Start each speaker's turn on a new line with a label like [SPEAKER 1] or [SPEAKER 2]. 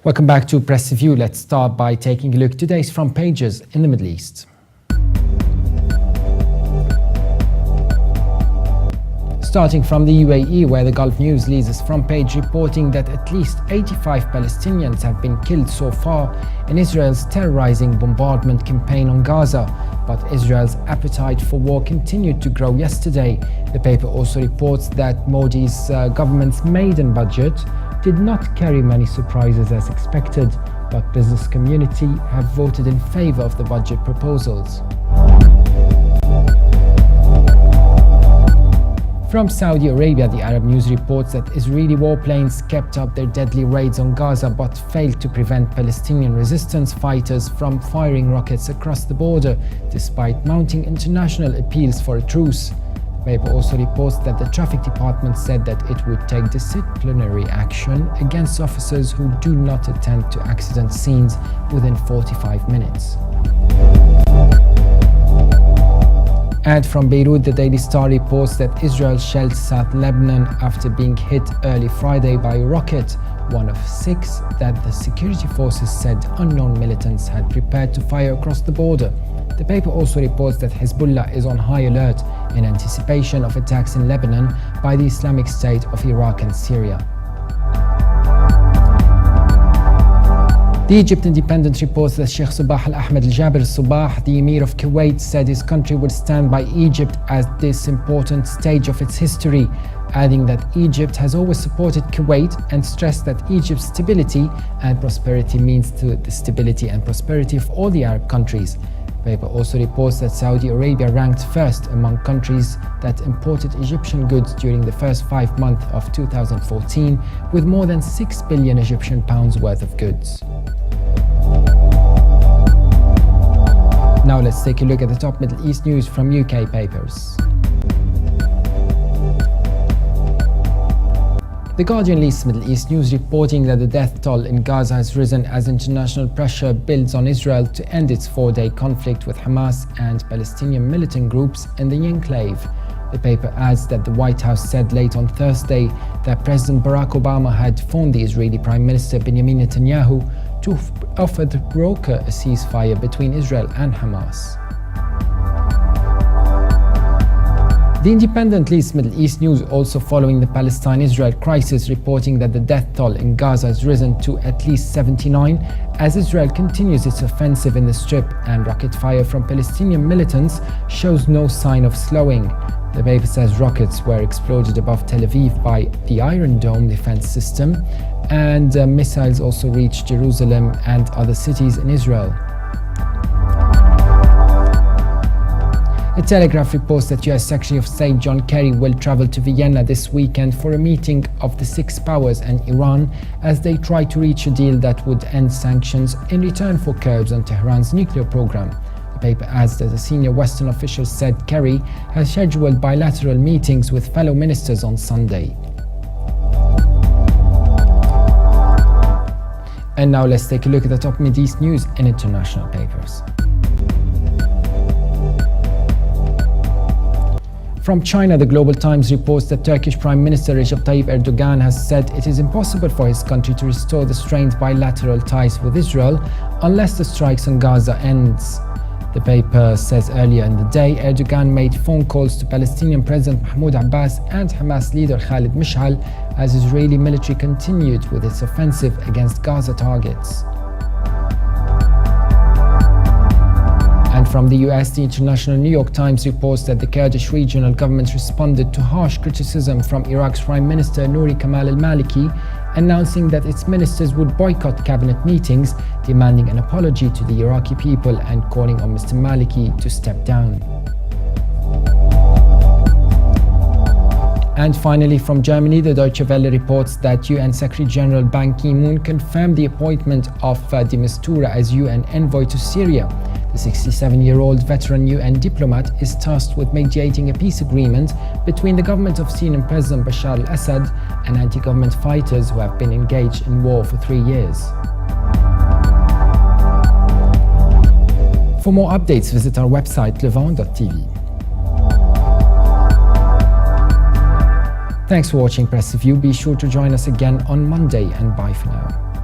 [SPEAKER 1] Welcome back to Press Review. Let's start by taking a look at today's front pages in the Middle East. Starting from the UAE, where the Gulf News leads its front page reporting that at least 85 Palestinians have been killed so far in Israel's terrorizing bombardment campaign on Gaza. But Israel's appetite for war continued to grow yesterday. The paper also reports that Modi's government's maiden budget did not carry many surprises as expected, but business community have voted in favor of the budget proposals. From Saudi Arabia, the Arab News reports that Israeli warplanes kept up their deadly raids on Gaza but failed to prevent Palestinian resistance fighters from firing rockets across the border, despite mounting international appeals for a truce. The paper also reports that the traffic department said that it would take disciplinary action against officers who do not attend to accident scenes within 45 minutes. And from Beirut, the Daily Star reports that Israel shelled South Lebanon after being hit early Friday by a rocket, one of 6 that the security forces said unknown militants had prepared to fire across the border. The paper also reports that Hezbollah is on high alert in anticipation of attacks in Lebanon by the Islamic State of Iraq and Syria. The Egypt Independent reports that Sheikh Sabah Al-Ahmed Al-Jaber Sabah, the Emir of Kuwait, said his country would stand by Egypt at this important stage of its history, adding that Egypt has always supported Kuwait and stressed that Egypt's stability and prosperity means to the stability and prosperity of all the Arab countries. The paper also reports that Saudi Arabia ranked first among countries that imported Egyptian goods during the first 5 months of 2014, with more than 6 billion Egyptian pounds worth of goods. Now let's take a look at the top Middle East news from UK papers. The Guardian leads Middle East news reporting that the death toll in Gaza has risen as international pressure builds on Israel to end its 4-day conflict with Hamas and Palestinian militant groups in the enclave. The paper adds that the White House said late on Thursday that President Barack Obama had phoned the Israeli Prime Minister Benjamin Netanyahu to offer to broker a ceasefire between Israel and Hamas. The Independent leads Middle East news also following the Palestine-Israel crisis, reporting that the death toll in Gaza has risen to at least 79 as Israel continues its offensive in the Strip, and rocket fire from Palestinian militants shows no sign of slowing. The paper says rockets were exploded above Tel Aviv by the Iron Dome defense system, and missiles also reached Jerusalem and other cities in Israel. A Telegraph reports that US Secretary of State John Kerry will travel to Vienna this weekend for a meeting of the 6 powers and Iran as they try to reach a deal that would end sanctions in return for curbs on Tehran's nuclear program. The paper adds that a senior Western official said Kerry has scheduled bilateral meetings with fellow ministers on Sunday. And now let's take a look at the top Middle East news in international papers. From China, the Global Times reports that Turkish Prime Minister Recep Tayyip Erdogan has said it is impossible for his country to restore the strained bilateral ties with Israel unless the strikes on Gaza ends. The paper says earlier in the day, Erdogan made phone calls to Palestinian President Mahmoud Abbas and Hamas leader Khalid Mishal as Israeli military continued with its offensive against Gaza targets. And from the US, the International New York Times reports that the Kurdish regional government responded to harsh criticism from Iraq's Prime Minister Nouri Kamal al-Maliki, announcing that its ministers would boycott cabinet meetings, demanding an apology to the Iraqi people and calling on Mr. Maliki to step down. And finally, from Germany, the Deutsche Welle reports that UN Secretary General Ban Ki-moon confirmed the appointment of de Mistura as UN envoy to Syria. The 67-year-old veteran UN diplomat is tasked with mediating a peace agreement between the government of Syrian President Bashar al-Assad and anti-government fighters who have been engaged in war for 3 years. For more updates, visit our website levant.tv. Thanks for watching Press Review. Be sure to join us again on Monday, and bye for now.